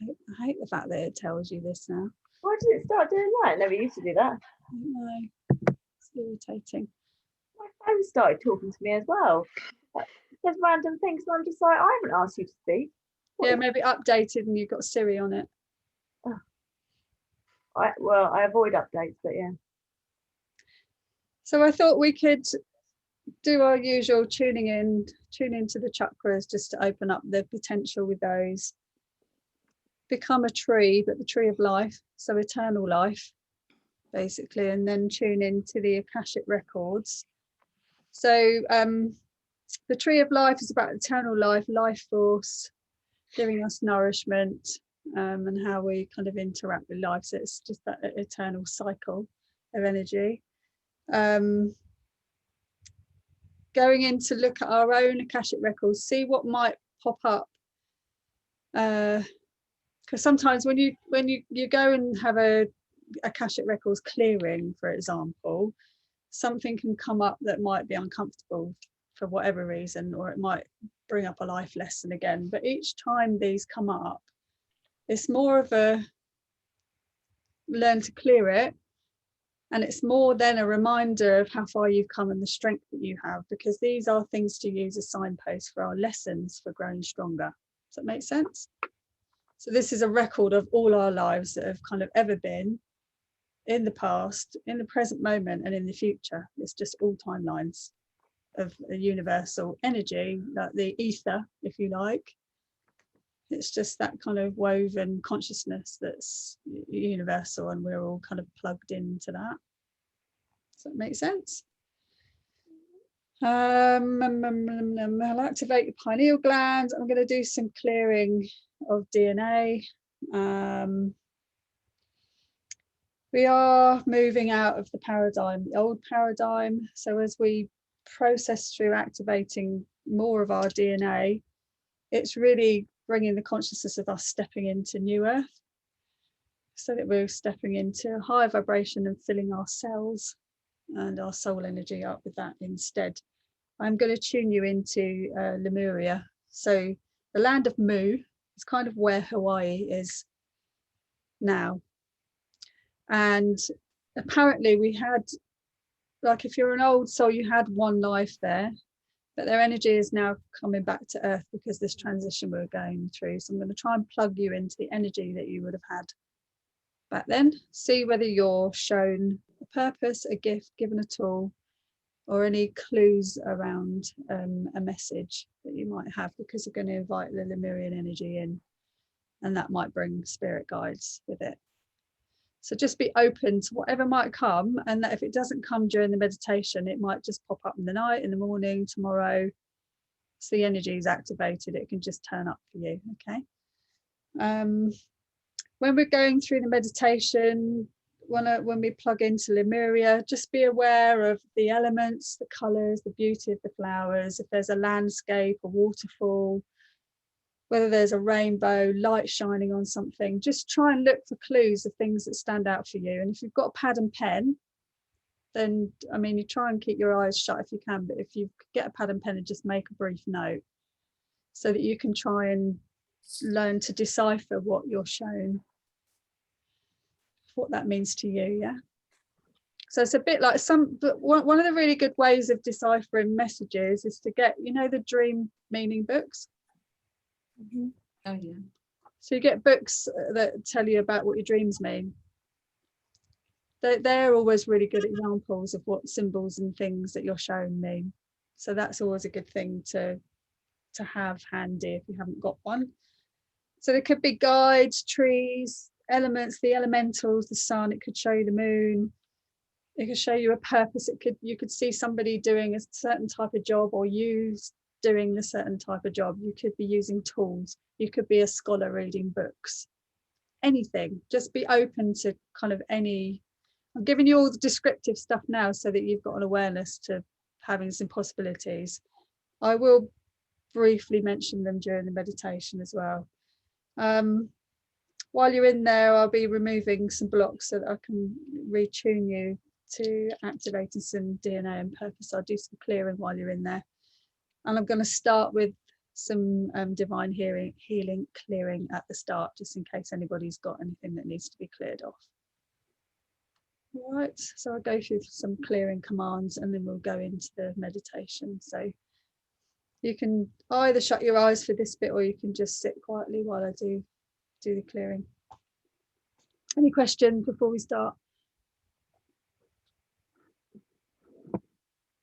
I hate the fact that it tells you this now. Why did it start doing that? It never used to do that. I don't know. It's irritating. My phone started talking to me as well. It says random things, and I'm just like, I haven't asked you to speak. What Yeah, is- maybe updated and you've got Siri on it. I avoid updates, but yeah. So I thought we could do our usual tune into the chakras just to open up the potential with those. Become a tree, but the tree of life, so eternal life, basically, and then tune into the Akashic records. So the tree of life is about eternal life, life force, giving us nourishment, and how we kind of interact with life. So it's just that eternal cycle of energy. Going in to look at our own Akashic records, see what might pop up. Because sometimes when you go and have a Akashic records clearing, for example, something can come up that might be uncomfortable for whatever reason, or it might bring up a life lesson again. But each time these come up, it's more of a learn to clear it, and it's more than a reminder of how far you've come and the strength that you have, because these are things to use as signposts for our lessons for growing stronger. Does that make sense? So this is a record of all our lives that have kind of ever been, in the past, in the present moment, and in the future. It's just all timelines of a universal energy, like the ether, if you like. It's just that kind of woven consciousness that's universal, and we're all kind of plugged into that. Does that make sense? I'll activate your pineal gland. I'm going to do some clearing of DNA. We are moving out of the paradigm, the old paradigm. So as we process through activating more of our DNA, it's really bringing the consciousness of us stepping into new earth, so that we're stepping into higher vibration and filling our cells and our soul energy up with that instead. I'm going to tune you into Lemuria. So the land of Mu is kind of where Hawaii is now. And apparently we had, like, if you're an old soul, you had one life there, but their energy is now coming back to earth because this transition we're going through. So I'm going to try and plug you into the energy that you would have had back then. See whether you're shown a purpose, a gift, given a tool, or any clues around a message that you might have, because you're going to invite the Lemurian energy in, and that might bring spirit guides with it. So just be open to whatever might come, and that if it doesn't come during the meditation, it might just pop up in the night, in the morning, tomorrow. So the energy is activated, it can just turn up for you. Okay. When we're going through the meditation, when we plug into Lemuria, just be aware of the elements, the colours, the beauty of the flowers. If there's a landscape, a waterfall, whether there's a rainbow, light shining on something, just try and look for clues of things that stand out for you. And if you've got a pad and pen, then, I mean, you try and keep your eyes shut if you can, but if you get a pad and pen and just make a brief note, so that you can try and learn to decipher what you're shown, what that means to you. Yeah. So it's a bit like but one of the really good ways of deciphering messages is to get, the dream meaning books. Mm-hmm. Oh yeah. So you get books that tell you about what your dreams mean. They're always really good examples of what symbols and things that you're shown mean. So that's always a good thing to have handy if you haven't got one. So there could be guides, trees, elements, the elementals, the sun. It could show you the moon. It could show you a purpose. You could see somebody doing a certain type of job, or you doing a certain type of job. You could be using tools. You could be a scholar reading books. Anything. Just be open to kind of any. I'm giving you all the descriptive stuff now so that you've got an awareness to having some possibilities. I will briefly mention them during the meditation as well. While you're in there, I'll be removing some blocks so that I can retune you to activating some DNA and purpose. I'll do some clearing while you're in there. And I'm going to start with some divine healing clearing at the start, just in case anybody's got anything that needs to be cleared off. All right, so I'll go through some clearing commands and then we'll go into the meditation. So you can either shut your eyes for this bit or you can just sit quietly while I do the clearing. Any questions before we start?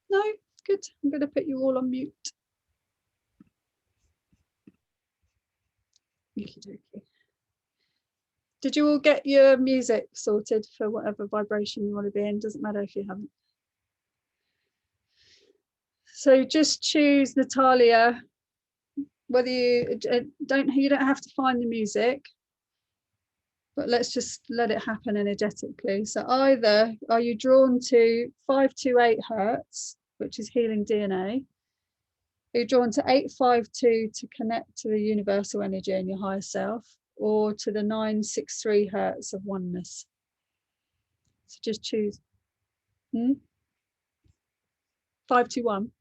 No? Good. I'm going to put you all on mute. Okey-dokey. Did you all get your music sorted for whatever vibration you want to be in? Doesn't matter if you haven't. So just choose, Natalia, whether you don't have to find the music, but let's just let it happen energetically. So either are you drawn to 528 Hertz, which is healing DNA, are you drawn to 852 to connect to the universal energy in your higher self, or to the 963 Hertz of oneness? So just choose. 521,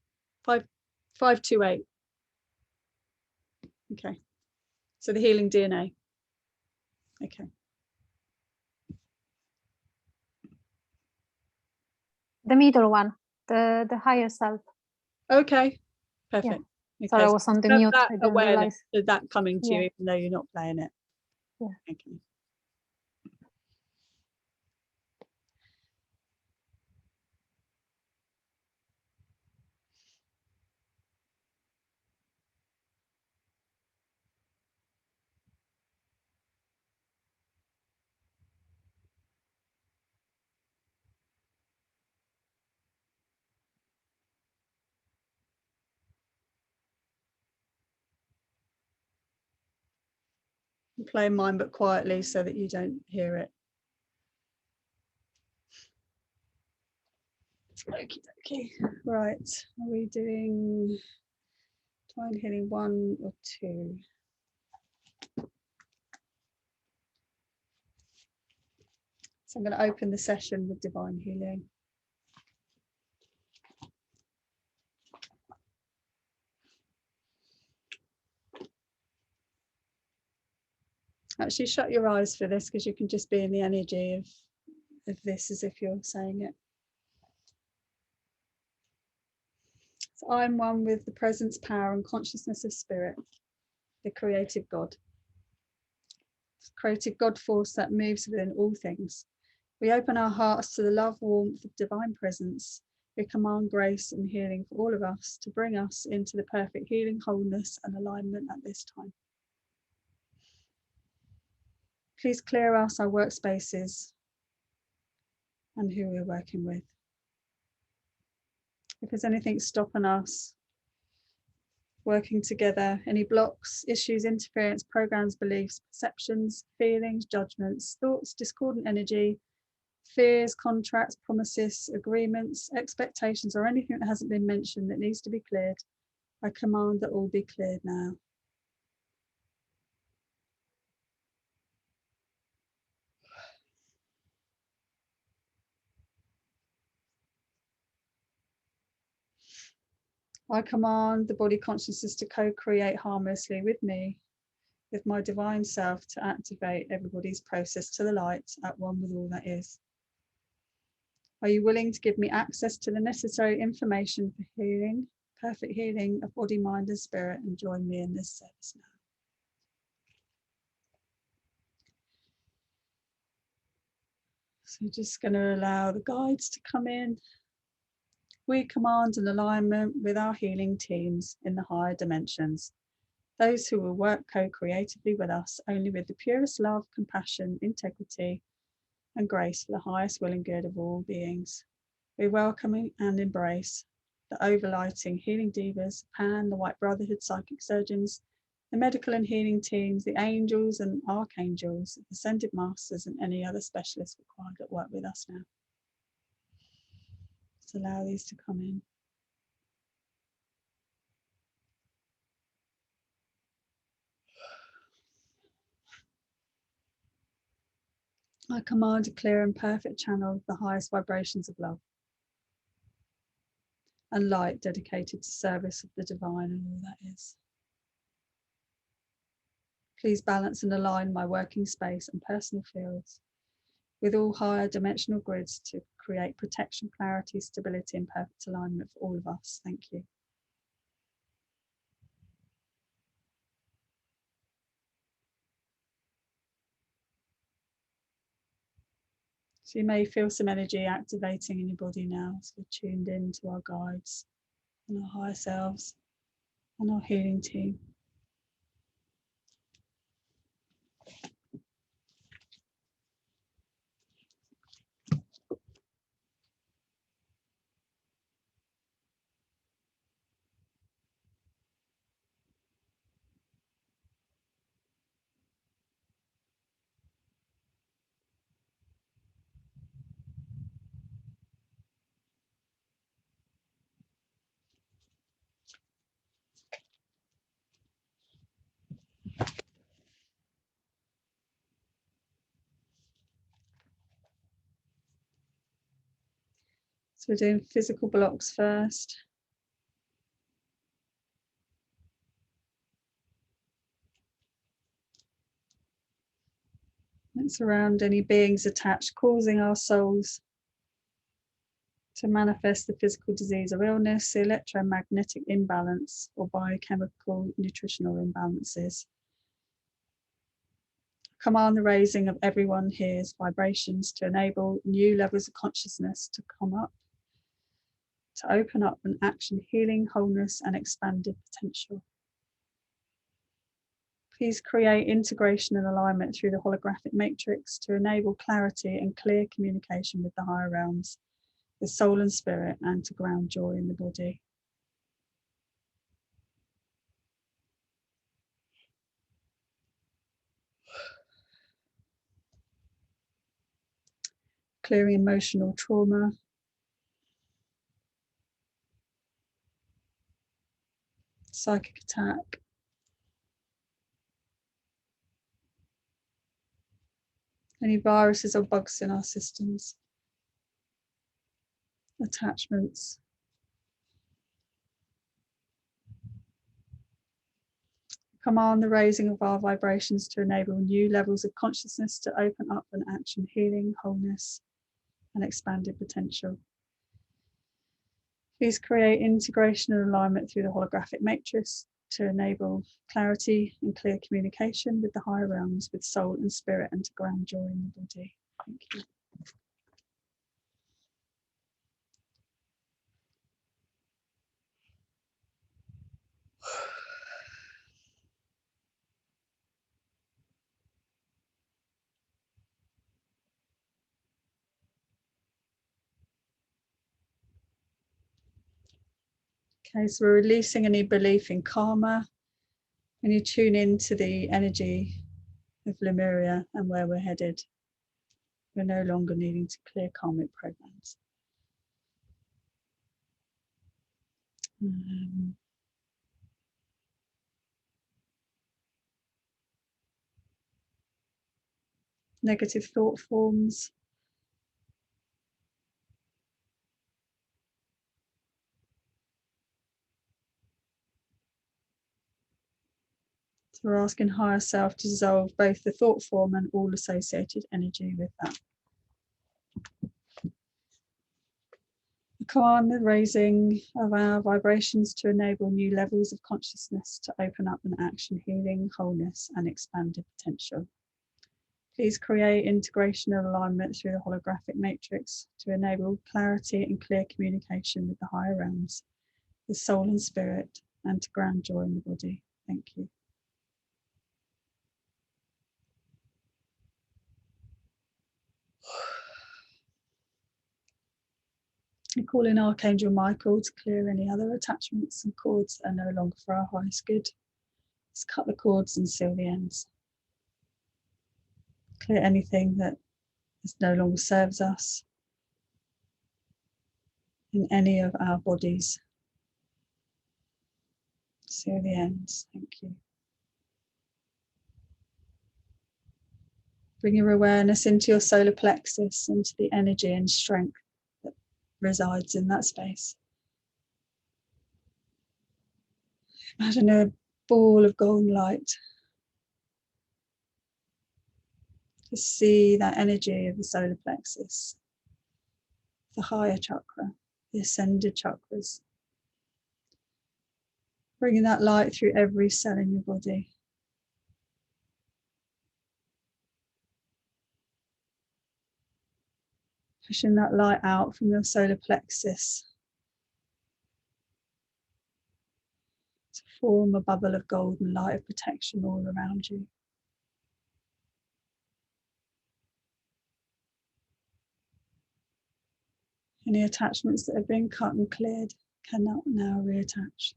528. Okay, so the healing DNA. Okay. The middle one, the higher self. Okay, perfect. Yeah. Okay. Sorry, I was on the Have mute. that I didn't awareness realize. of that coming to Yeah. you, even though you're not playing it. Yeah. Okay. I'm playing mine, but quietly so that you don't hear it. Okie dokie. Right, are we doing divine healing 1 or 2? So I'm going to open the session with divine healing. Actually, shut your eyes for this because you can just be in the energy of this as if you're saying it. So I'm one with the presence, power, and consciousness of spirit, the creative God. Creative God force that moves within all things. We open our hearts to the love, warmth of divine presence. We command grace and healing for all of us to bring us into the perfect healing, wholeness, and alignment at this time. Please clear us our workspaces and who we're working with. If there's anything stopping us working together, any blocks, issues, interference, programs, beliefs, perceptions, feelings, judgments, thoughts, discordant energy, fears, contracts, promises, agreements, expectations, or anything that hasn't been mentioned that needs to be cleared, I command that all be cleared now. I command the body consciousness to co-create harmoniously with me, with my divine self, to activate everybody's process to the light at one with all that is. Are you willing to give me access to the necessary information for healing, perfect healing of body, mind, and spirit, and join me in this service now? So just going to allow the guides to come in. We command an alignment with our healing teams in the higher dimensions, those who will work co-creatively with us only with the purest love, compassion, integrity, and grace for the highest will and good of all beings. We welcome and embrace the overlighting healing divas, Pan, the White Brotherhood psychic surgeons, the medical and healing teams, the angels and archangels, ascended masters, and any other specialists required that work with us now. Just allow these to come in. I command a clear and perfect channel of the highest vibrations of love and light dedicated to service of the divine and all that is. Please balance and align my working space and personal fields with all higher dimensional grids to create protection, clarity, stability, and perfect alignment for all of us. Thank you. So you may feel some energy activating in your body now as we're tuned in to our guides and our higher selves and our healing team. So we're doing physical blocks first. It's around any beings attached, causing our souls to manifest the physical disease or illness, the electromagnetic imbalance, or biochemical nutritional imbalances. Command the raising of everyone here's vibrations to enable new levels of consciousness to come up, to open up and action healing, wholeness, and expanded potential. Please create integration and alignment through the holographic matrix to enable clarity and clear communication with the higher realms, with soul and spirit, and to ground joy in the body. Clearing emotional trauma. Psychic attack. Any viruses or bugs in our systems. Attachments. Command the raising of our vibrations to enable new levels of consciousness to open up and action healing, wholeness, and expanded potential. Please create integration and alignment through the holographic matrix to enable clarity and clear communication with the higher realms, with soul and spirit, and to ground joy in the body. Thank you. Okay, so we're releasing any belief in karma. When you tune into the energy of Lemuria and where we're headed, we're no longer needing to clear karmic programs. Negative thought forms. So we're asking higher self to dissolve both the thought form and all associated energy with that. Command the raising of our vibrations to enable new levels of consciousness to open up and action healing, wholeness, and expanded potential. Please create integration and alignment through the holographic matrix to enable clarity and clear communication with the higher realms, with soul and spirit, and to ground joy in the body. Thank you. I call in Archangel Michael to clear any other attachments and cords that are no longer for our highest good. Let's cut the cords and seal the ends. Clear anything that no longer serves us in any of our bodies. Seal the ends. Thank you. Bring your awareness into your solar plexus, into the energy and strength that resides in that space. Imagine a ball of golden light to see that energy of the solar plexus, the higher chakra, the ascended chakras, bringing that light through every cell in your body. Pushing that light out from your solar plexus to form a bubble of golden light of protection all around you. Any attachments that have been cut and cleared cannot now reattach.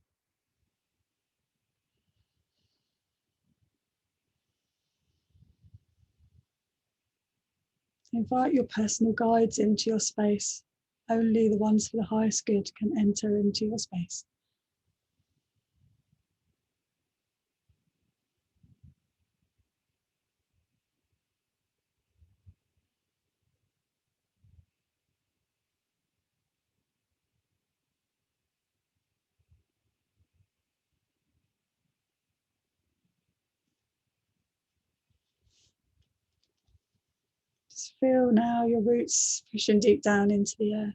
Invite your personal guides into your space. Only the ones for the highest good can enter into your space. Just feel now your roots pushing deep down into the earth.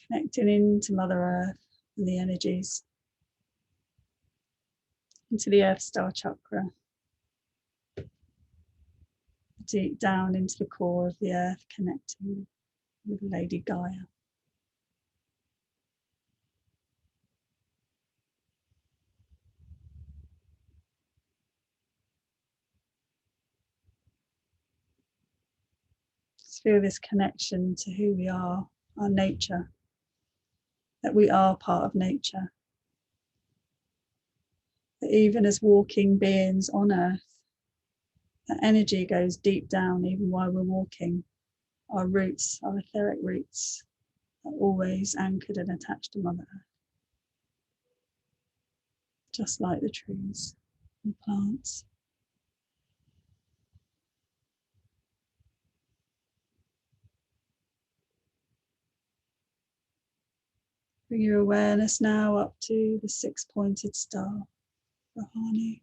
Connecting into Mother Earth and the energies, into the Earth Star Chakra, deep down into the core of the earth, connecting with Lady Gaia. Just feel this connection to who we are, our nature, that we are part of nature. That even as walking beings on earth, that energy goes deep down even while we're walking. Our roots, our etheric roots, are always anchored and attached to Mother Earth. Just like the trees and plants. Bring your awareness now up to the six-pointed star, Rohani.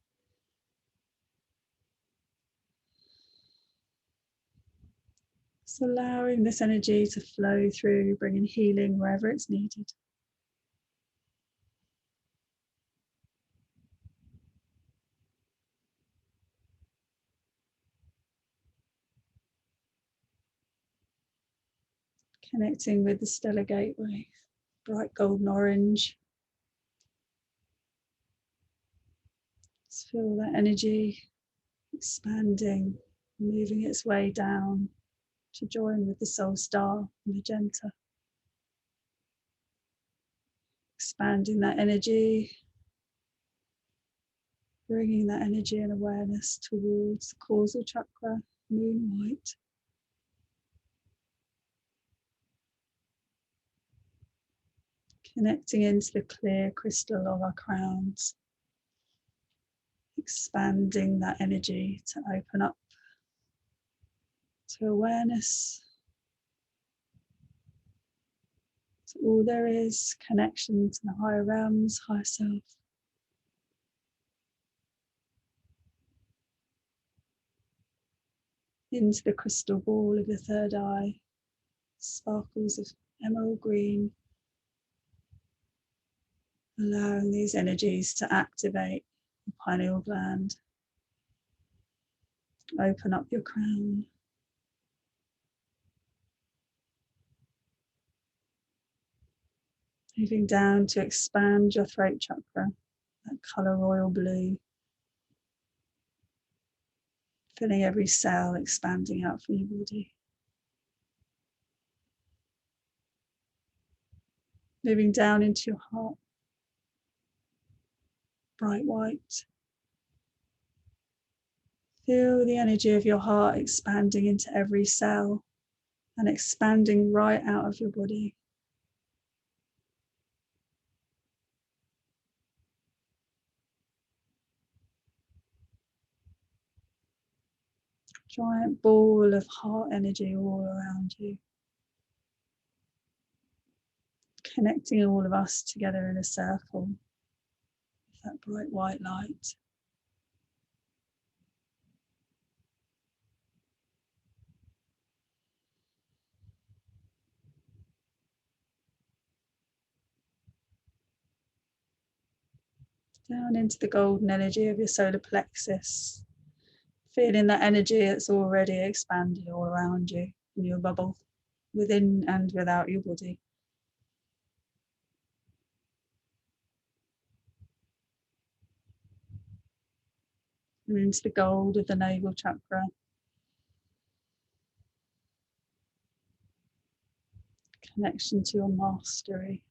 Just allowing this energy to flow through, bringing healing wherever it's needed. Connecting with the stellar gateway, bright golden orange. Just feel that energy expanding, moving its way down to join with the soul star, magenta. Expanding that energy, bringing that energy and awareness towards the causal chakra, moon white. Connecting into the clear crystal of our crowns. Expanding that energy to open up to awareness, to all there is, connection to the higher realms, higher self. Into the crystal ball of the third eye, sparkles of emerald green, allowing these energies to activate the pineal gland. Open up your crown. Moving down to expand your throat chakra, that colour royal blue. Filling every cell, expanding out from your body. Moving down into your heart, bright white. Feel the energy of your heart expanding into every cell and expanding right out of your body. Giant ball of heart energy all around you. Connecting all of us together in a circle. that bright white light. Down into the golden energy of your solar plexus, feeling that energy that's already expanded all around you in your bubble, within and without your body. And into the gold of the navel chakra. Connection to your mastery.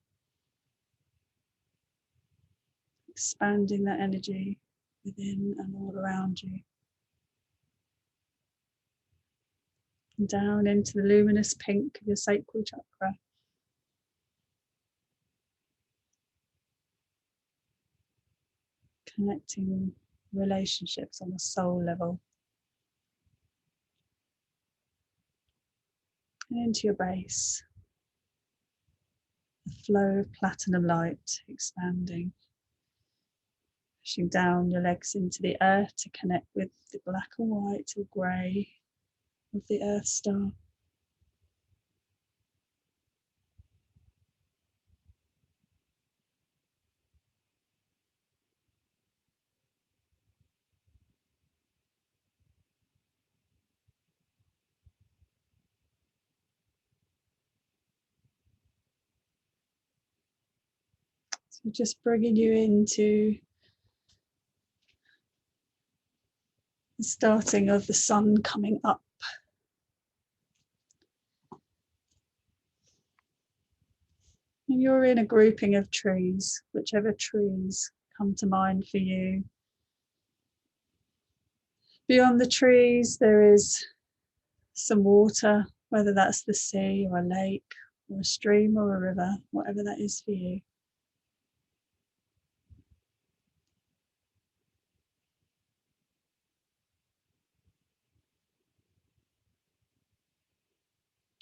Expanding that energy within and all around you. And down into the luminous pink of your sacral chakra. Connecting relationships on a soul level. And into your base. The flow of platinum light expanding. Pushing down your legs into the earth to connect with the black and white or grey of the earth star. So just bringing you into the starting of the sun coming up. And you're in a grouping of trees, whichever trees come to mind for you. Beyond the trees, there is some water, whether that's the sea or a lake or a stream or a river, whatever that is for you.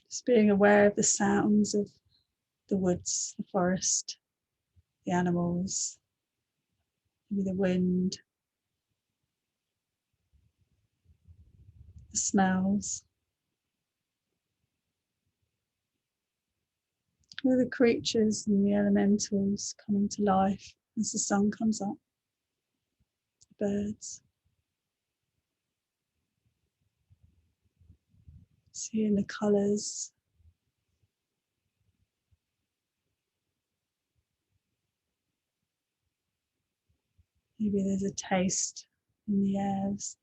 Just being aware of the sounds of the woods, the forest, the animals, maybe the wind, the smells, all the creatures and the elementals coming to life as the sun comes up, the birds. Seeing the colours. Maybe there's a taste in the air as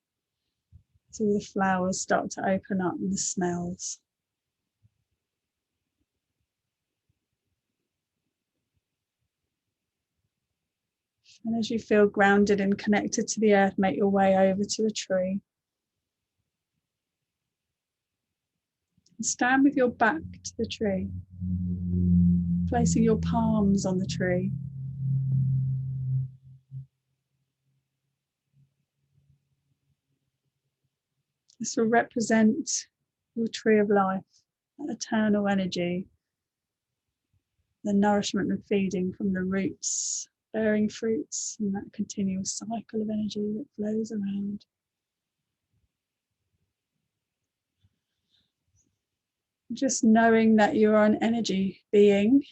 all the flowers start to open up and the smells. And as you feel grounded and connected to the earth, make your way over to a tree. And stand with your back to the tree, placing your palms on the tree. This will represent your tree of life, that eternal energy, the nourishment and feeding from the roots, bearing fruits, and that continuous cycle of energy that flows around. Just knowing that you are an energy being,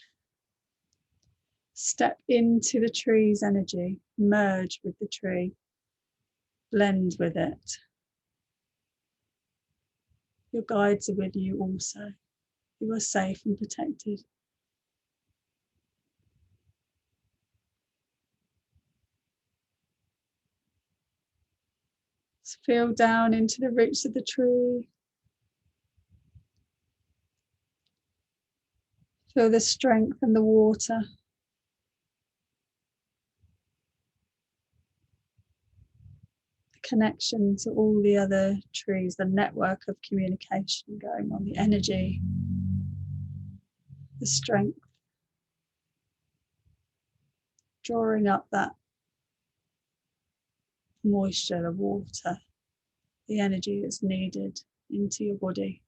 step into the tree's energy, merge with the tree, blend with it. Your guides are with you also. You are safe and protected. Just feel down into the roots of the tree. Feel the strength and the water. The connection to all the other trees, the network of communication going on, the energy, the strength. Drawing up that moisture, the water, the energy that's needed into your body.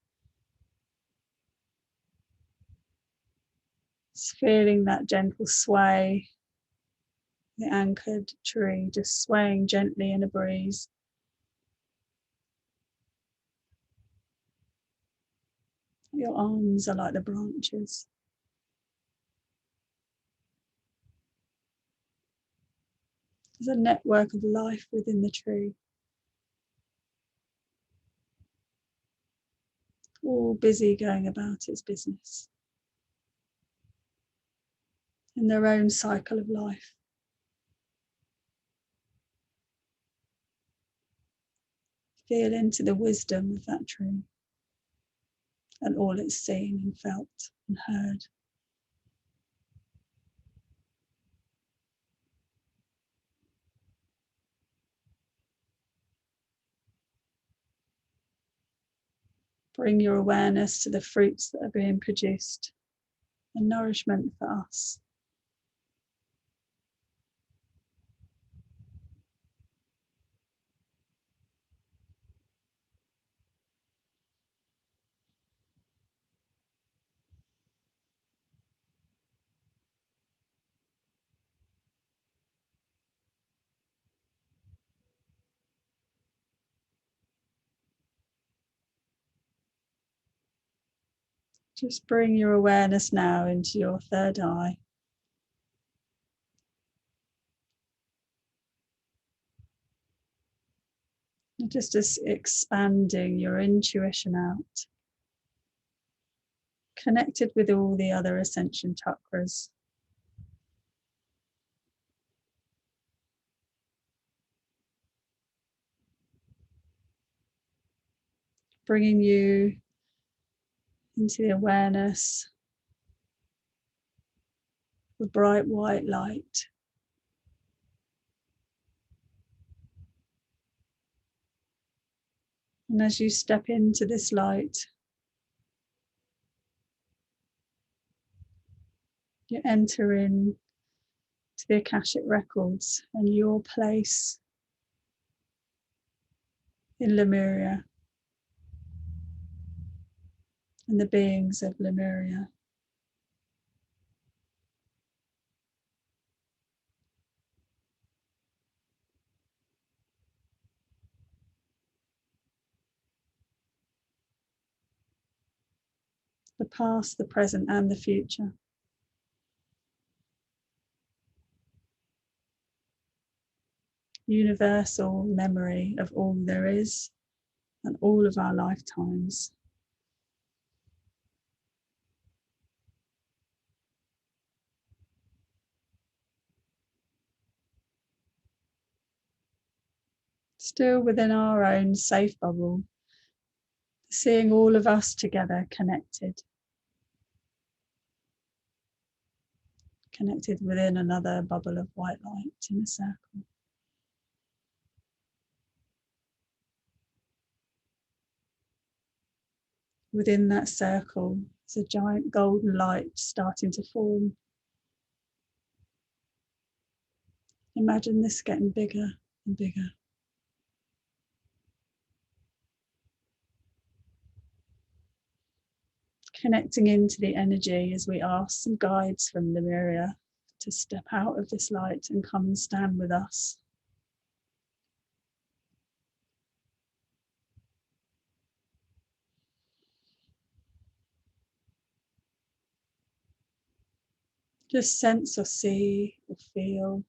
Just feeling that gentle sway The anchored tree just swaying gently in a breeze. Your arms are like the branches. There's a network of life within the tree, all busy going about its business in their own cycle of life. Feel into the wisdom of that tree and all it's seen and felt and heard. Bring your awareness to the fruits that are being produced and nourishment for us. Just bring your awareness now into your third eye. Just as expanding your intuition out, connected with all the other ascension chakras. Bringing you into the awareness of bright white light. And as you step into this light, you enter in to the Akashic records and your place in Lemuria and the beings of Lemuria. The past, the present, and the future. Universal memory of all there is and all of our lifetimes. Still within our own safe bubble, seeing all of us together connected. Connected within another bubble of white light in a circle. Within that circle is a giant golden light starting to form. Imagine this getting bigger and bigger. Connecting into the energy as we ask some guides from Lemuria to step out of this light and come and stand with us. Just sense or see or feel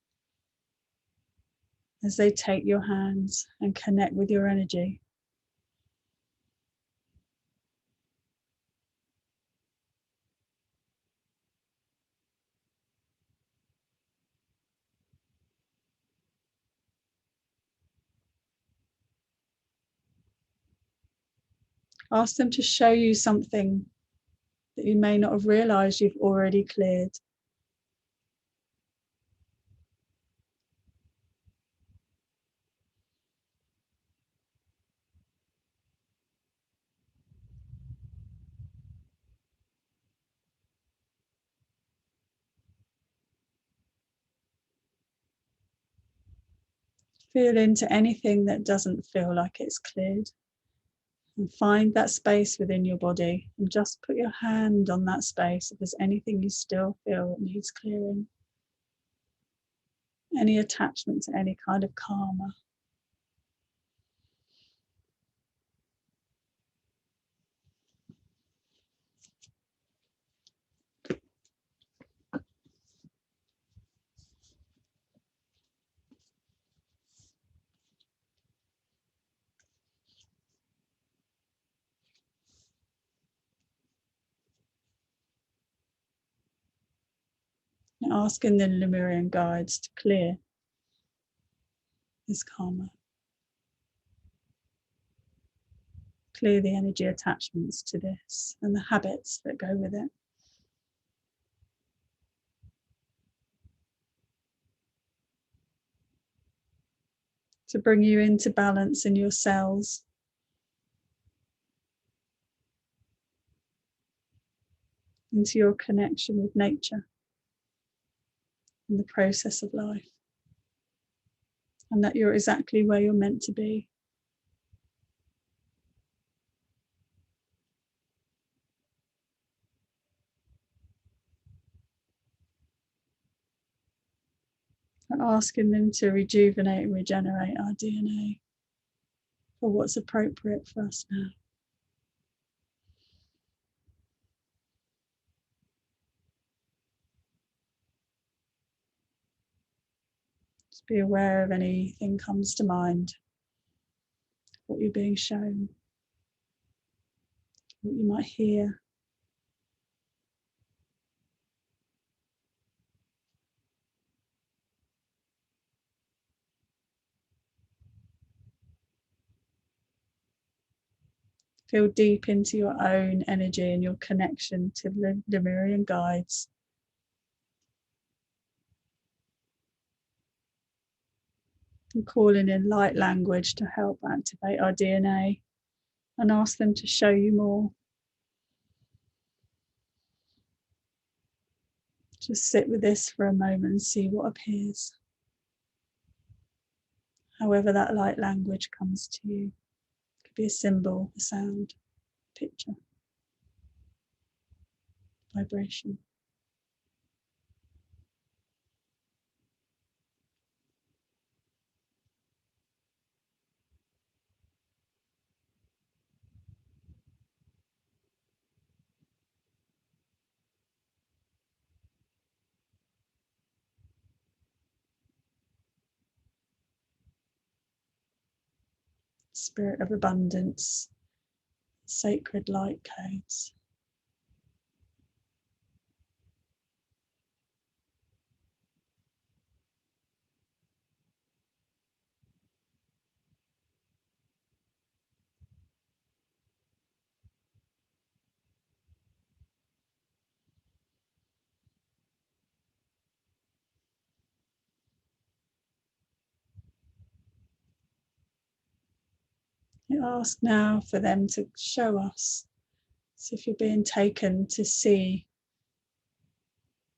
as they take your hands and connect with your energy. Ask them to show you something that you may not have realized you've already cleared. Feel into anything that doesn't feel like it's cleared. And find that space within your body and just put your hand on that space if there's anything you still feel that needs clearing. any attachment to any kind of karma. And asking the Lemurian guides to clear this karma. Clear the energy attachments to this and the habits that go with it. To bring you into balance in your cells. Into your connection with nature and the process of life. And that you're exactly where you're meant to be. And asking them to rejuvenate and regenerate our DNA for what's appropriate for us now. Just be aware of anything comes to mind, what you're being shown, what you might hear. Feel deep into your own energy and your connection to the Lemurian guides. And calling in light language to help activate our DNA and ask them to show you more. Just sit with this for a moment and see what appears. However that light language comes to you. It could be a symbol, a sound, a picture, vibration. Spirit of abundance, sacred light codes. You ask now for them to show us. So if you're being taken to see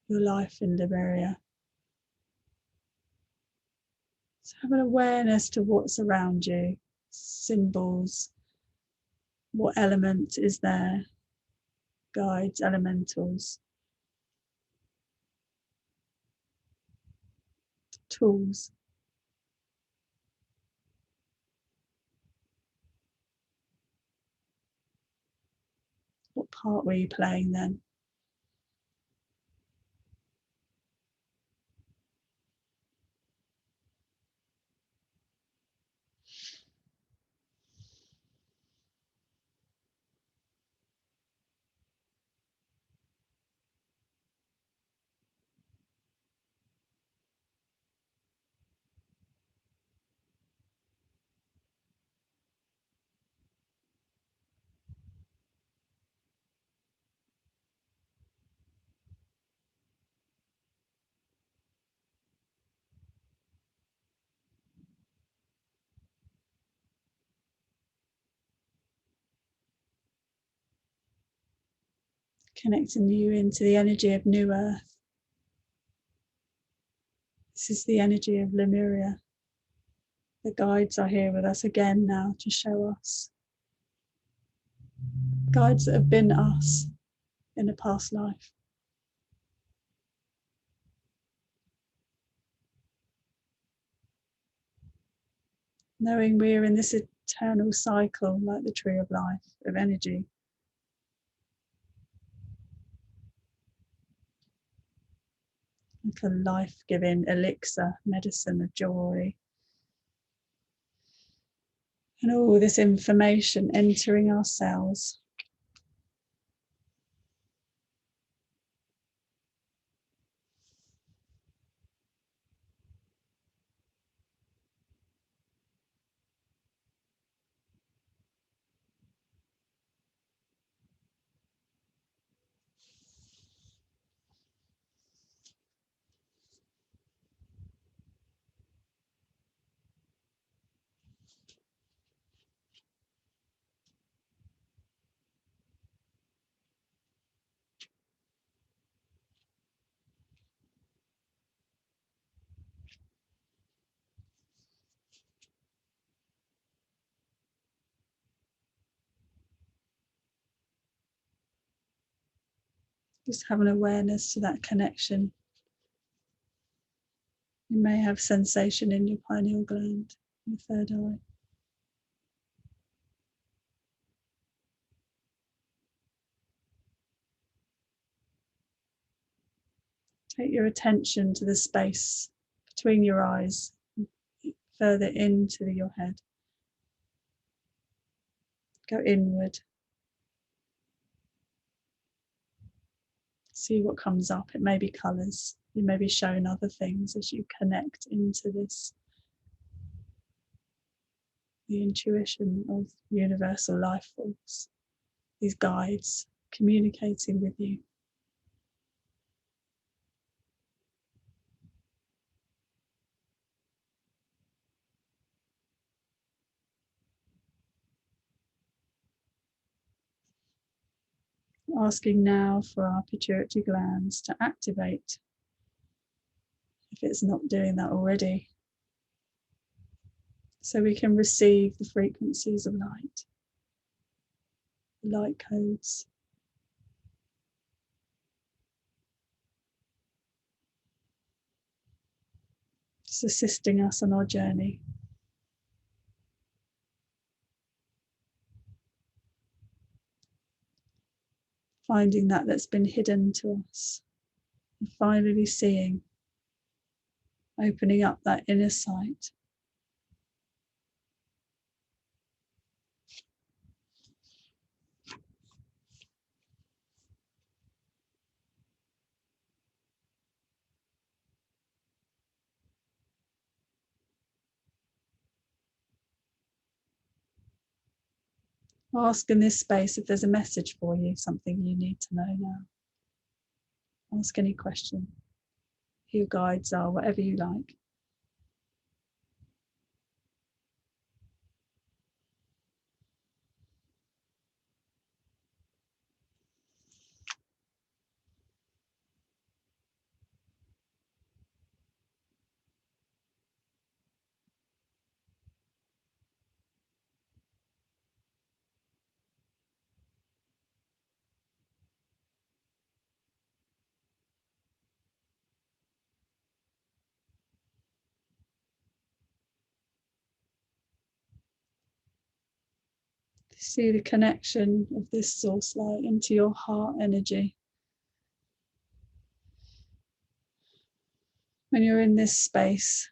your life in Lemuria, so have an awareness to what's around you, symbols, what element is there, guides, elementals, tools. What part were you playing then? Connecting you into the energy of New Earth. This is the energy of Lemuria. The guides are here with us again now to show us. Guides that have been us in a past life. knowing we're in this eternal cycle like the tree of life, of energy. Like a life-giving elixir, medicine of joy. And all this information entering our cells. Just have an awareness to that connection. You may have sensation in your pineal gland, your third eye. Take your attention to the space between your eyes, further into your head. Go inward. See what comes up. It may be colours. You may be shown other things as you connect into this. The intuition of universal life force. These guides communicating with you. Asking now for our pituitary glands to activate if it's not doing that already, so we can receive the frequencies of light, the light codes. Just assisting us on our journey. Finding that that's been hidden to us, and finally seeing, opening up that inner sight. Ask in this space if there's a message for you, something you need to know now. Ask any question, who your guides are, whatever you like. See the connection of this source light into your heart energy. When you're in this space,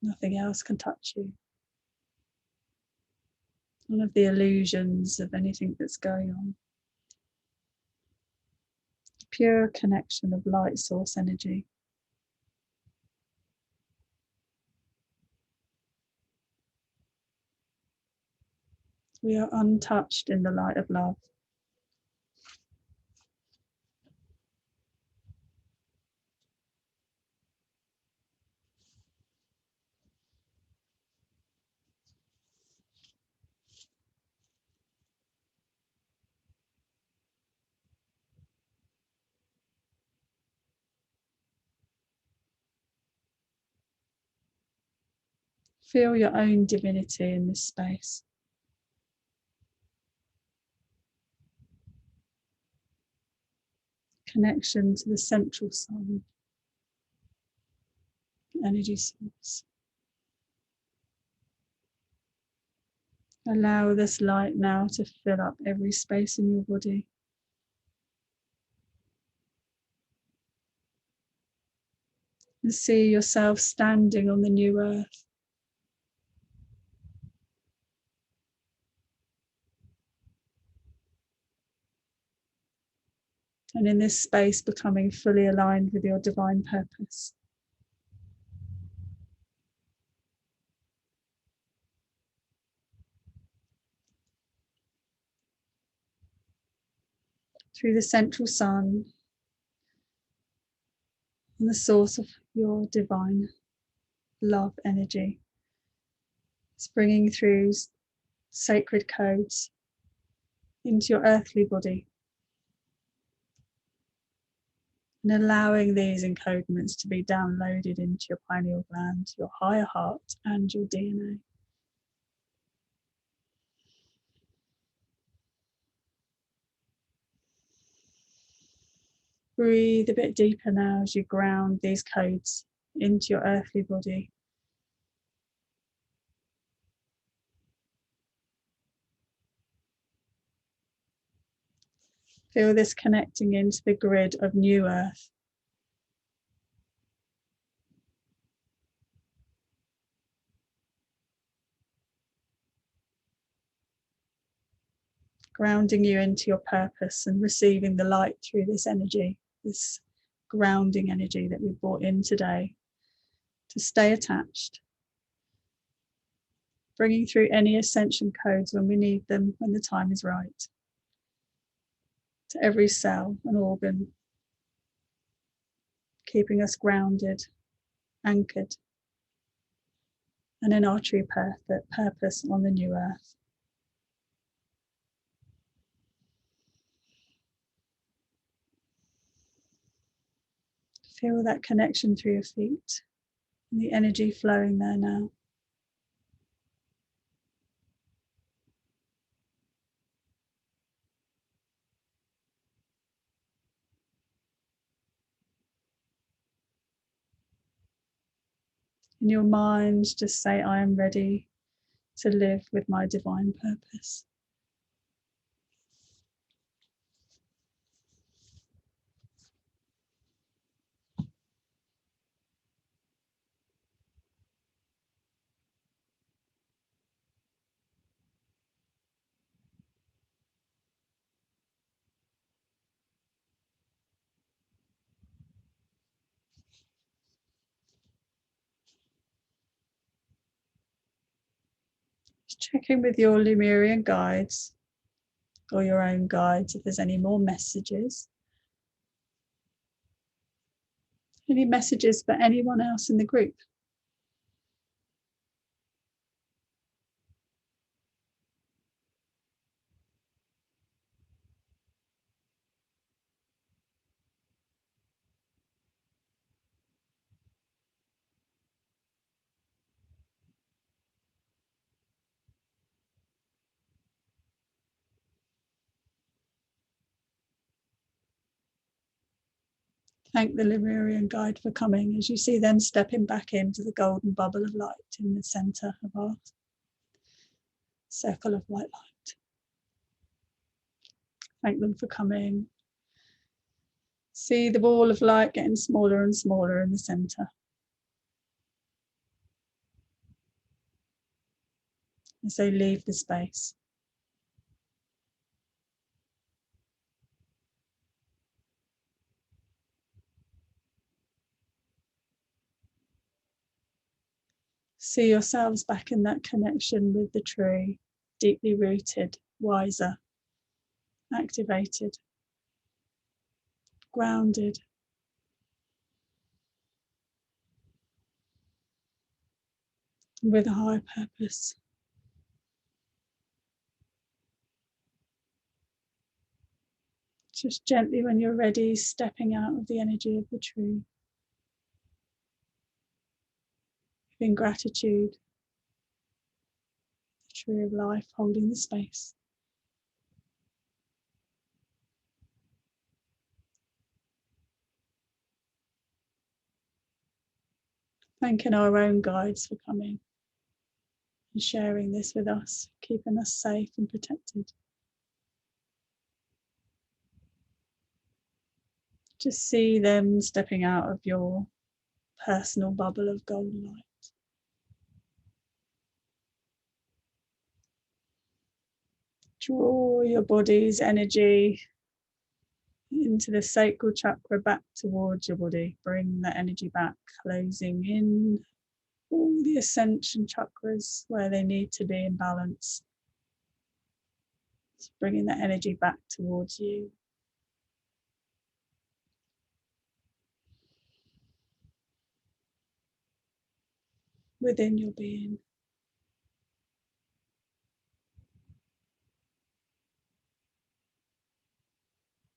nothing else can touch you. None of the illusions of anything that's going on. Pure connection of light source energy. We are untouched in the light of love. Feel your own divinity in this space. Connection to the central sun. energy source. Allow this light now to fill up every space in your body. And see yourself standing on the new earth. And in this space, becoming fully aligned with your divine purpose. Through the central sun and the source of your divine love energy. It's bringing through sacred codes into your earthly body. And allowing these encodements to be downloaded into your pineal gland, your higher heart, and your DNA. Breathe a bit deeper now as you ground these codes into your earthly body. Feel this connecting into the grid of new earth. Grounding you into your purpose and receiving the light through this energy, this grounding energy that we brought in today to stay attached. Bringing through any ascension codes when we need them, when the time is right. To every cell and organ, keeping us grounded, anchored, and in our true purpose on the new earth. Feel that connection through your feet and the energy flowing there now. In your mind, just say, I am ready to live with my divine purpose. Just check in with your Lemurian guides or your own guides if there's any more messages. Any messages for anyone else in the group? Thank the Lemurian guide for coming as you see them stepping back into the golden bubble of light in the center of our circle of white light. Thank them for coming. See the ball of light getting smaller and smaller in the center. As they leave the space. See yourselves back in that connection with the tree, deeply rooted, wiser, activated, grounded. With a higher purpose. Just gently, when you're ready, stepping out of the energy of the tree. In gratitude, the tree of life holding the space. Thanking our own guides for coming and sharing this with us, keeping us safe and protected. Just see them stepping out of your personal bubble of golden light. Draw your body's energy into the sacral chakra back towards your body. Bring the energy back, closing in all the ascension chakras where they need to be in balance. Just bringing the energy back towards you. Within your being.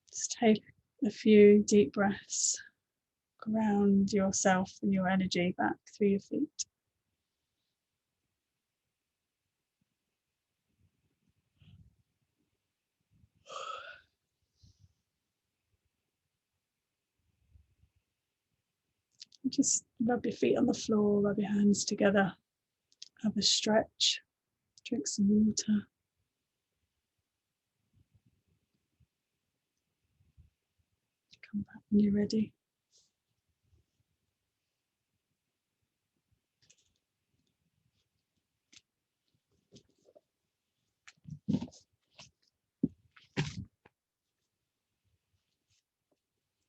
Just take a few deep breaths. Ground yourself and your energy back through your feet. Just rub your feet on the floor, rub your hands together, have a stretch, drink some water. Come back when you're ready.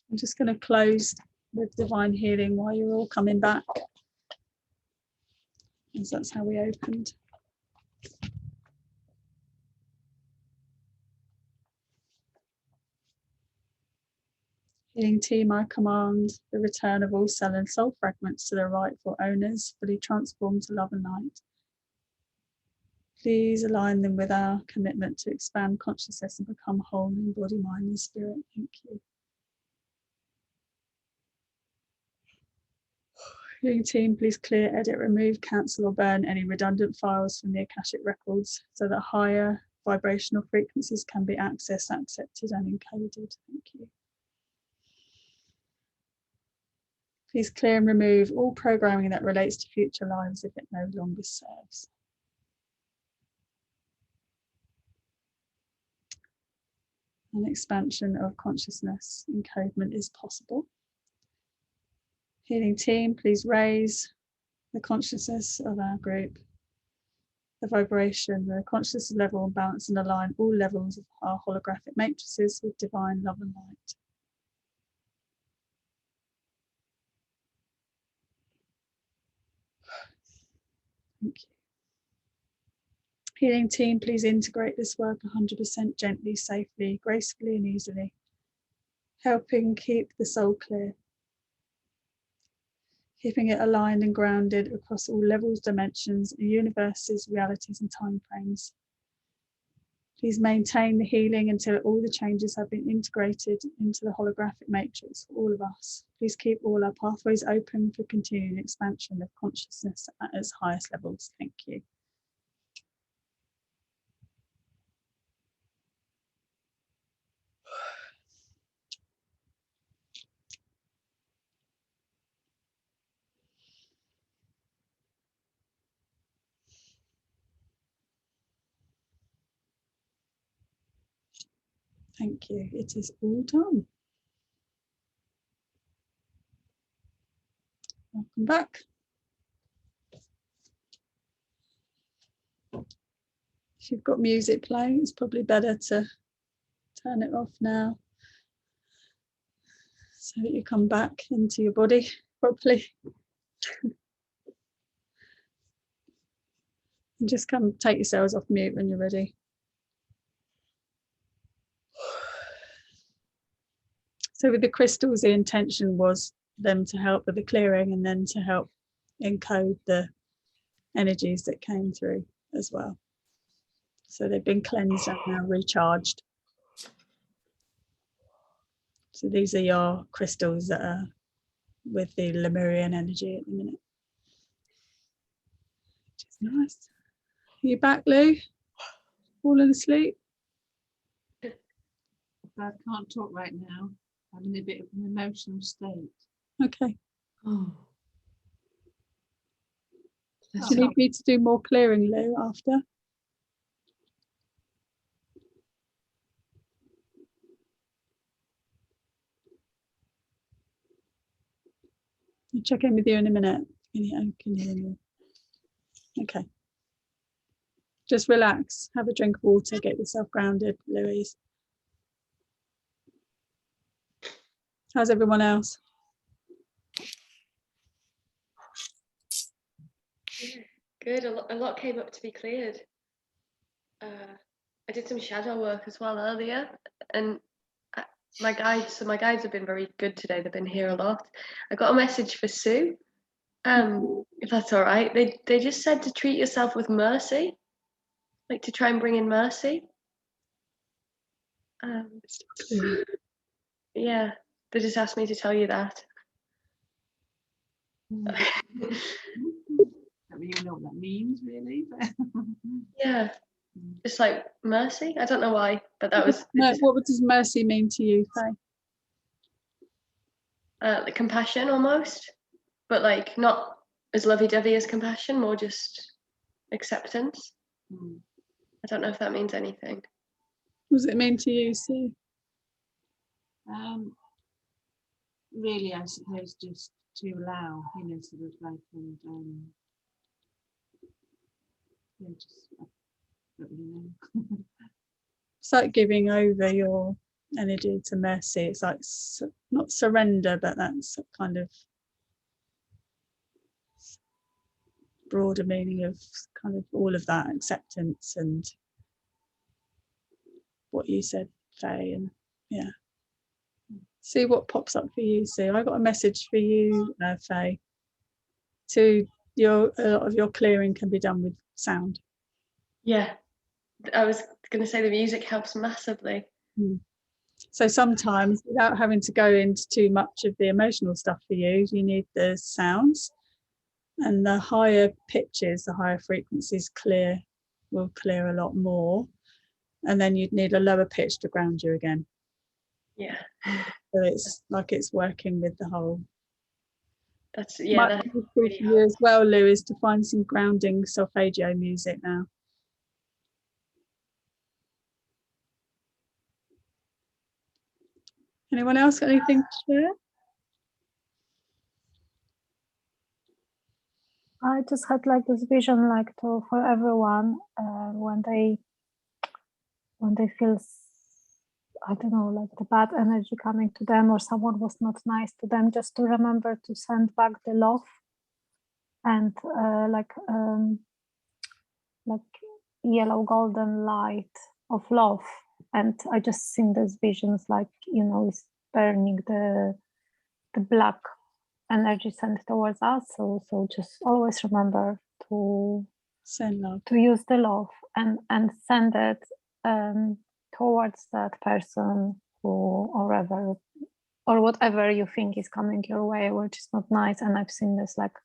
I'm just going to close with divine healing while you're all coming back, as that's how we opened. Healing team, I command the return of all cell and soul fragments to their rightful owners, fully transformed to love and light. Please align them with our commitment to expand consciousness and become whole in body, mind, and spirit. Thank you. Healing team, please clear, edit, remove, cancel, or burn any redundant files from the Akashic records so that higher vibrational frequencies can be accessed, accepted, and encoded. Thank you. Please clear and remove all programming that relates to future lives if it no longer serves. An expansion of consciousness encodement is possible. Healing team, please raise the consciousness of our group, the vibration, the consciousness level, and balance and align all levels of our holographic matrices with divine love and light. Thank you. Healing team, please integrate this work 100% gently, safely, gracefully, and easily, helping keep the soul clear, keeping it aligned and grounded across all levels, dimensions, universes, realities, and time frames. Please maintain the healing until all the changes have been integrated into the holographic matrix for all of us. Please keep all our pathways open for continuing expansion of consciousness at its highest levels. Thank you. Thank you. It is all done. Welcome back. If you've got music playing, it's probably better to turn it off now so that you come back into your body properly. And just come take yourselves off mute when you're ready. So with the crystals, the intention was them to help with the clearing and then to help encode the energies that came through as well. So they've been cleansed and now recharged. So these are your crystals that are with the Lemurian energy at the minute. Which is nice. Are you back, Lou? Falling asleep? I can't talk right now. I'm in a bit of an emotional state. Okay. Oh. Do you need me to do more clearing, Lou, after? I'll check in with you in a minute. Can you hear me? Okay. Just relax, have a drink of water, get yourself grounded, Louise. How's everyone else? Good. A lot came up to be cleared. I did some shadow work as well earlier, and my guides have been very good today. They've been here a lot. I got a message for Sue. If that's all right, they just said to treat yourself with mercy, like to try and bring in mercy. Yeah, they just asked me to tell you that. I don't even know what that means, really. Yeah, just like mercy. I don't know why, but that was What does mercy mean to you, Faye? like compassion almost, but like not as lovey-dovey as compassion, more just acceptance. I don't know if that means anything. What does it mean to you, Sue? Really, I suppose just to allow, sort of like, and yeah, just I don't really know. It's like giving over your energy to mercy. It's like not surrender, but that's kind of broader meaning of kind of all of that acceptance and what you said, Faye, and yeah. See what pops up for you, Sue. I got a message for you, Faye. A lot of your clearing can be done with sound. Yeah, I was going to say the music helps massively. So sometimes, without having to go into too much of the emotional stuff for you, you need the sounds, and the higher pitches, the higher frequencies will clear a lot more, and then you'd need a lower pitch to ground you again. Yeah. So it's like it's working with the whole. That's Might be useful for you as well, Lou, is to find some grounding solfeggio music now. Anyone else got anything to share? I just had like this vision, like for everyone when they feel, I don't know, like the bad energy coming to them or someone was not nice to them, just to remember to send back the love and like yellow golden light of love. And I just seen these visions, like, it's burning the black energy sent towards us. So just always remember to Send love, to use the love and send it towards that person or whatever you think is coming your way, which is not nice. And I've seen this like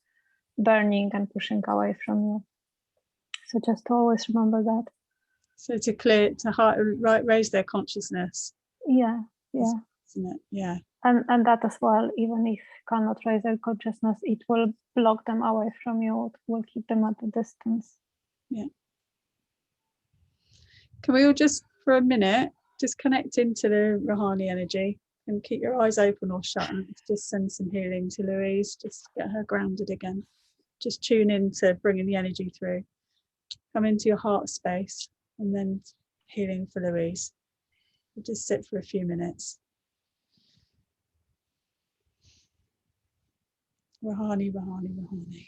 burning and pushing away from you. So just to always remember that. So to raise their consciousness. Yeah. Isn't it? Yeah. And that as well, even if cannot raise their consciousness, it will block them away from you. It will keep them at a distance. Yeah. Can we all just, for a minute, just connect into the Rahani energy and keep your eyes open or shut, and just send some healing to Louise, just get her grounded again. Just tune in to bringing the energy through. Come into your heart space and then healing for Louise. We'll just sit for a few minutes. Rahani, Rahani, Rahani.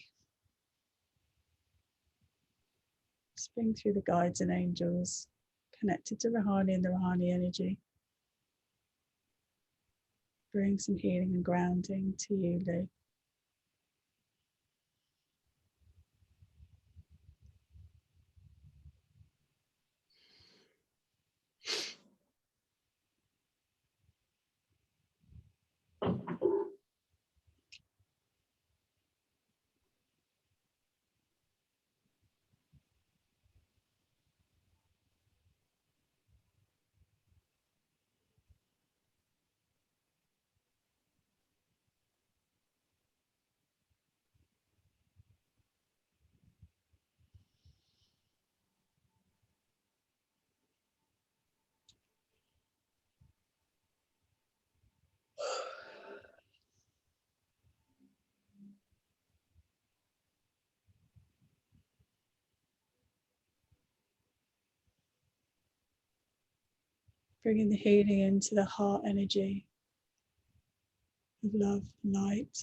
Just bring through the guides and angels connected to Rahani and the Rahani energy. Bring some healing and grounding to you, Lou. bringing the healing into the heart energy of love, light.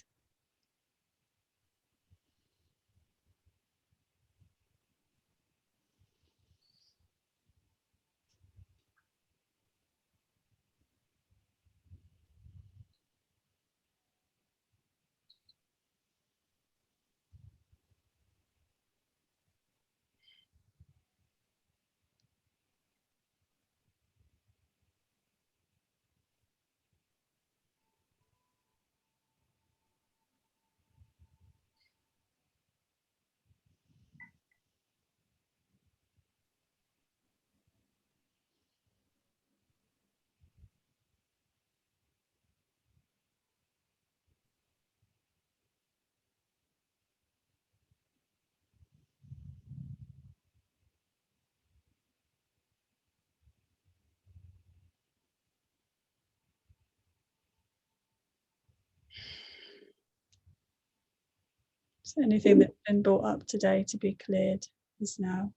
So anything that's been brought up today to be cleared is now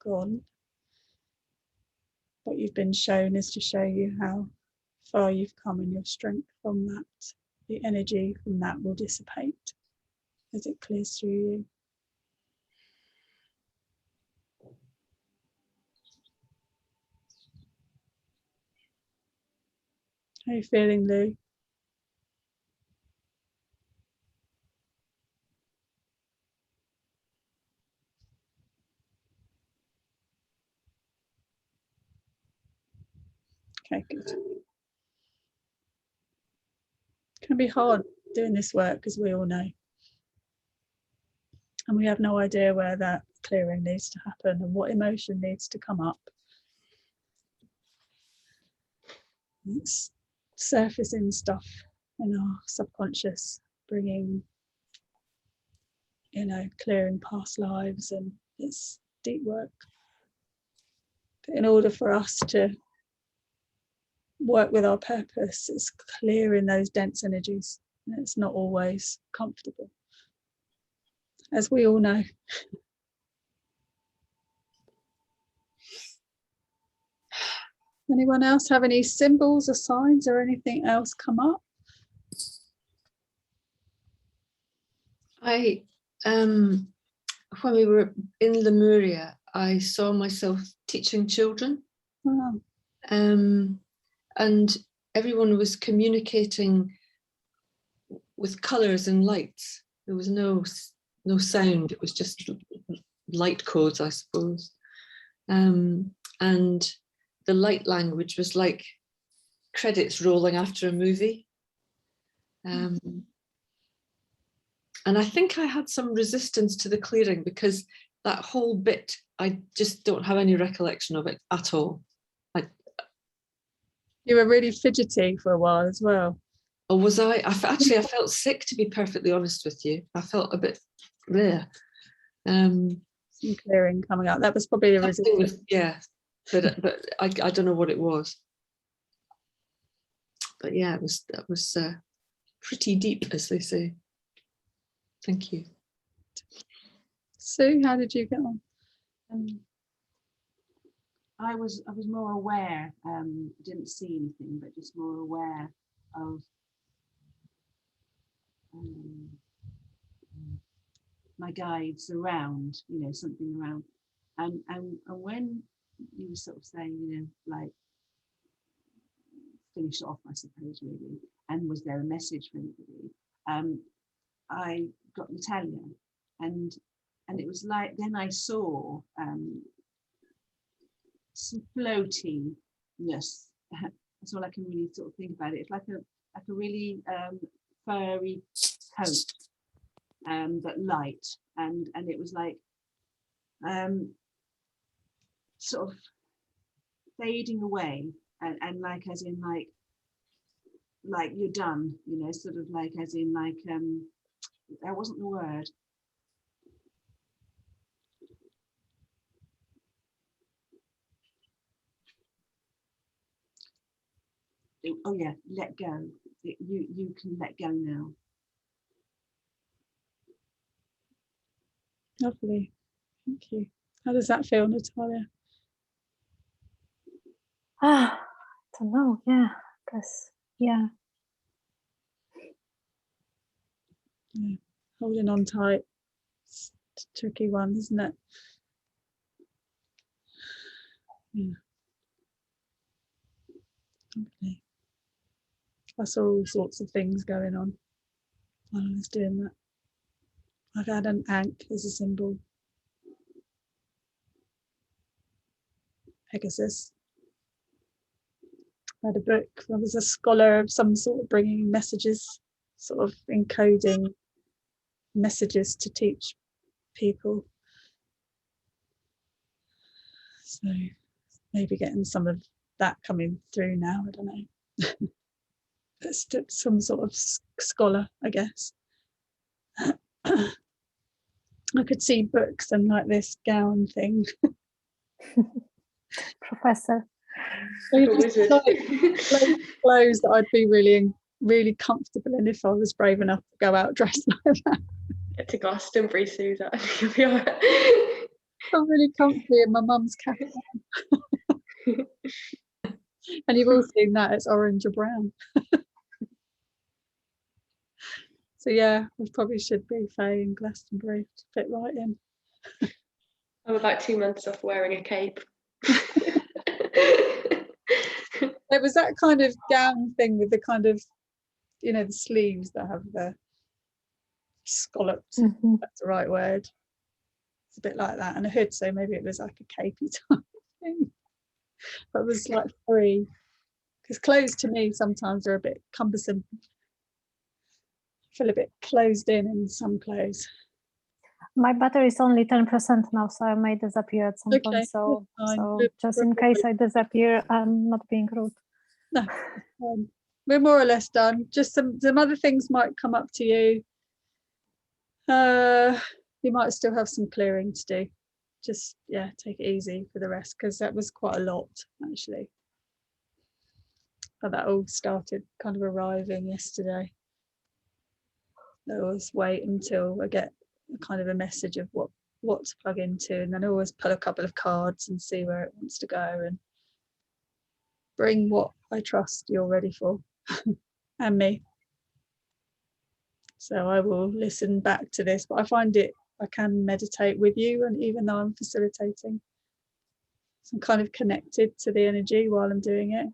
gone. What you've been shown is to show you how far you've come and your strength from that. The energy from that will dissipate as it clears through you. How are you feeling, Lou? Okay, good. It can be hard doing this work, as we all know. And we have no idea where that clearing needs to happen and what emotion needs to come up. It's surfacing stuff in our subconscious, bringing, clearing past lives, and it's deep work. But in order for us to work with our purpose, it's clearing those dense energies, and it's not always comfortable, as we all know. Anyone else have any symbols or signs or anything else come up? When we were in Lemuria, I saw myself teaching children. Wow. And everyone was communicating with colours and lights. There was no sound. It was just light codes, I suppose. And the light language was like credits rolling after a movie. And I think I had some resistance to the clearing, because that whole bit, I just don't have any recollection of it at all. You were really fidgety for a while as well. Or was I? I felt sick, to be perfectly honest with you. I felt a bit there. Some clearing coming up. That was probably the resistance. Yeah, but I don't know what it was. But yeah, that was pretty deep, as they say. Thank you. Sue, how did you get on? I was more aware, didn't see anything, but just more aware of my guides around, something around, and when you were sort of saying, like, finish off, I suppose, really, and was there a message for anybody? I got Natalia, and it was like, then I saw some floatiness. That's all I can really sort of think about it. It's like a really furry coat, but light, and it was like sort of fading away, and like, as in like you're done, sort of like, as in like that wasn't the word. Oh yeah, let go. You can let go now. Lovely, thank you. How does that feel, Natalia? I don't know. Yeah, because yeah. Holding on tight. It's a tricky one, isn't it? Yeah. Okay. I saw all sorts of things going on while I was doing that. I've had an ankh as a symbol. Pegasus. I had a book. I was a scholar of some sort, bringing messages, sort of encoding messages to teach people. So maybe getting some of that coming through now. I don't know. It's some sort of scholar, I guess. I could see books and like this gown thing. Professor. Wizard. Clothes that I'd be really comfortable in if I was brave enough to go out dressed like that. Get to Glastonbury, Susan. You'll be all right. I'm really comfy in my mum's cap. And you've all seen that, it's orange or brown. So yeah, I probably should be Faye in Glastonbury to fit right in. I'm about 2 months off wearing a cape. There was that kind of gown thing with the kind of, you know, the sleeves that have the scalloped, that's the right word. It's a bit like that, and a hood, so maybe it was like a capey type thing. But it was like free. Because clothes to me sometimes are a bit cumbersome. I feel a bit closed in some clothes. My battery is only 10% now, so I may disappear at some point. So just in case I disappear, I'm not being rude. No, we're more or less done. Just some other things might come up to you. You might still have some clearing to do. Just take it easy for the rest, because that was quite a lot actually. But that all started kind of arriving yesterday. I always wait until I get kind of a message of what to plug into, and then I always pull a couple of cards and see where it wants to go and bring what I trust you're ready for and me. So I will listen back to this, but I find I can meditate with you, and even though I'm facilitating, so I'm kind of connected to the energy while I'm doing it.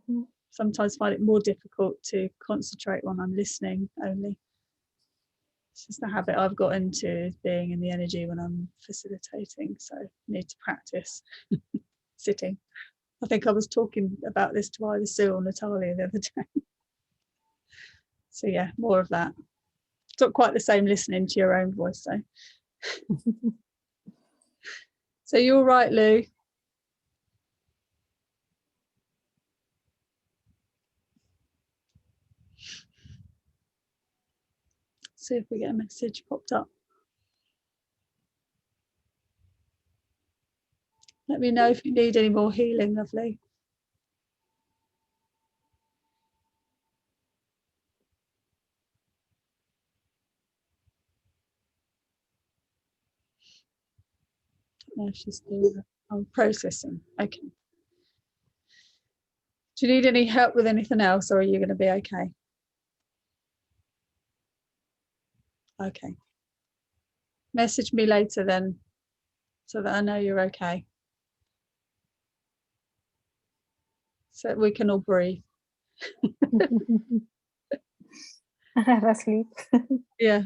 Sometimes find it more difficult to concentrate when I'm listening only. It's just a habit I've got into, being in the energy when I'm facilitating, so I need to practice sitting. I think I was talking about this to either Sue or Natalia the other day. So yeah, more of that. It's not quite the same listening to your own voice though. So you're right, Lou. See if we get a message popped up. Let me know if you need any more healing, lovely. No, she's still processing. Okay. Do you need any help with anything else, or are you going to be okay? Okay. Message me later then, so that I know you're okay. So we can all breathe. Have a sleep. Yeah.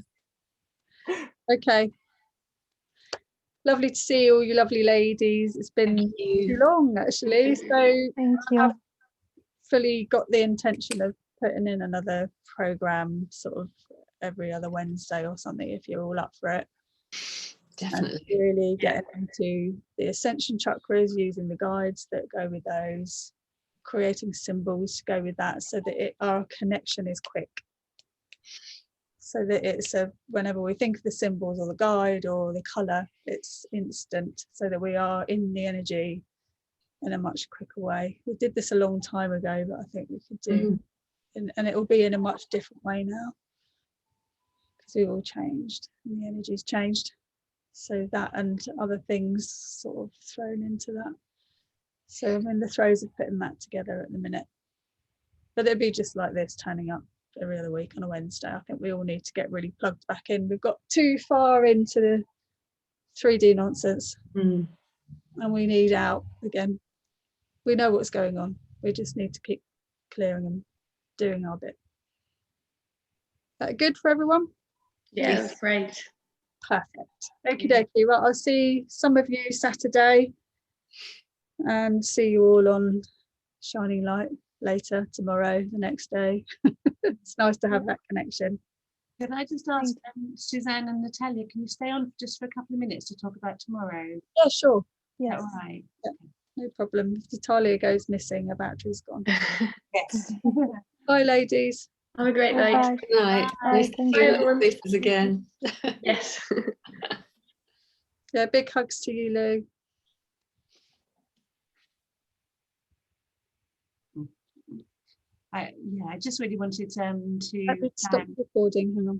Okay. Lovely to see all you lovely ladies. It's been too long actually. So Thank you. I've fully got the intention of putting in another program sort of every other Wednesday or something, if you're all up for it. Definitely. And really getting into the ascension chakras, using the guides that go with those, creating symbols to go with that, so that our connection is quick. So that it's whenever we think of the symbols or the guide or the colour, it's instant, so that we are in the energy in a much quicker way. We did this a long time ago, but I think we could do, and it will be in a much different way now, because we've all changed and the energy's changed. So that and other things sort of thrown into that. So I'm in the throes of putting that together at the minute. But it'd be just like this, turning up every other week on a Wednesday. I think we all need to get really plugged back in. We've got too far into the 3D nonsense Mm. and we need out again. We know what's going on. We just need to keep clearing and doing our bit. That good for everyone? Yeah, it was great. Perfect. Okie dokie. Well, I'll see some of you Saturday and see you all on Shining Light later tomorrow, the next day. It's nice to have that connection. Can I just ask Suzanne and Natalia, can you stay on just for a couple of minutes to talk about tomorrow? Is Yeah, sure. that Yes. all right? No problem. If Natalia goes missing, her battery's gone. Yes. Bye, ladies. Have a great night. Bye. Good night. Bye, Nice to thank see you. your faces again. Yes. Yeah, big hugs to you, Lou. I just really wanted to Let me stop recording. Hang on.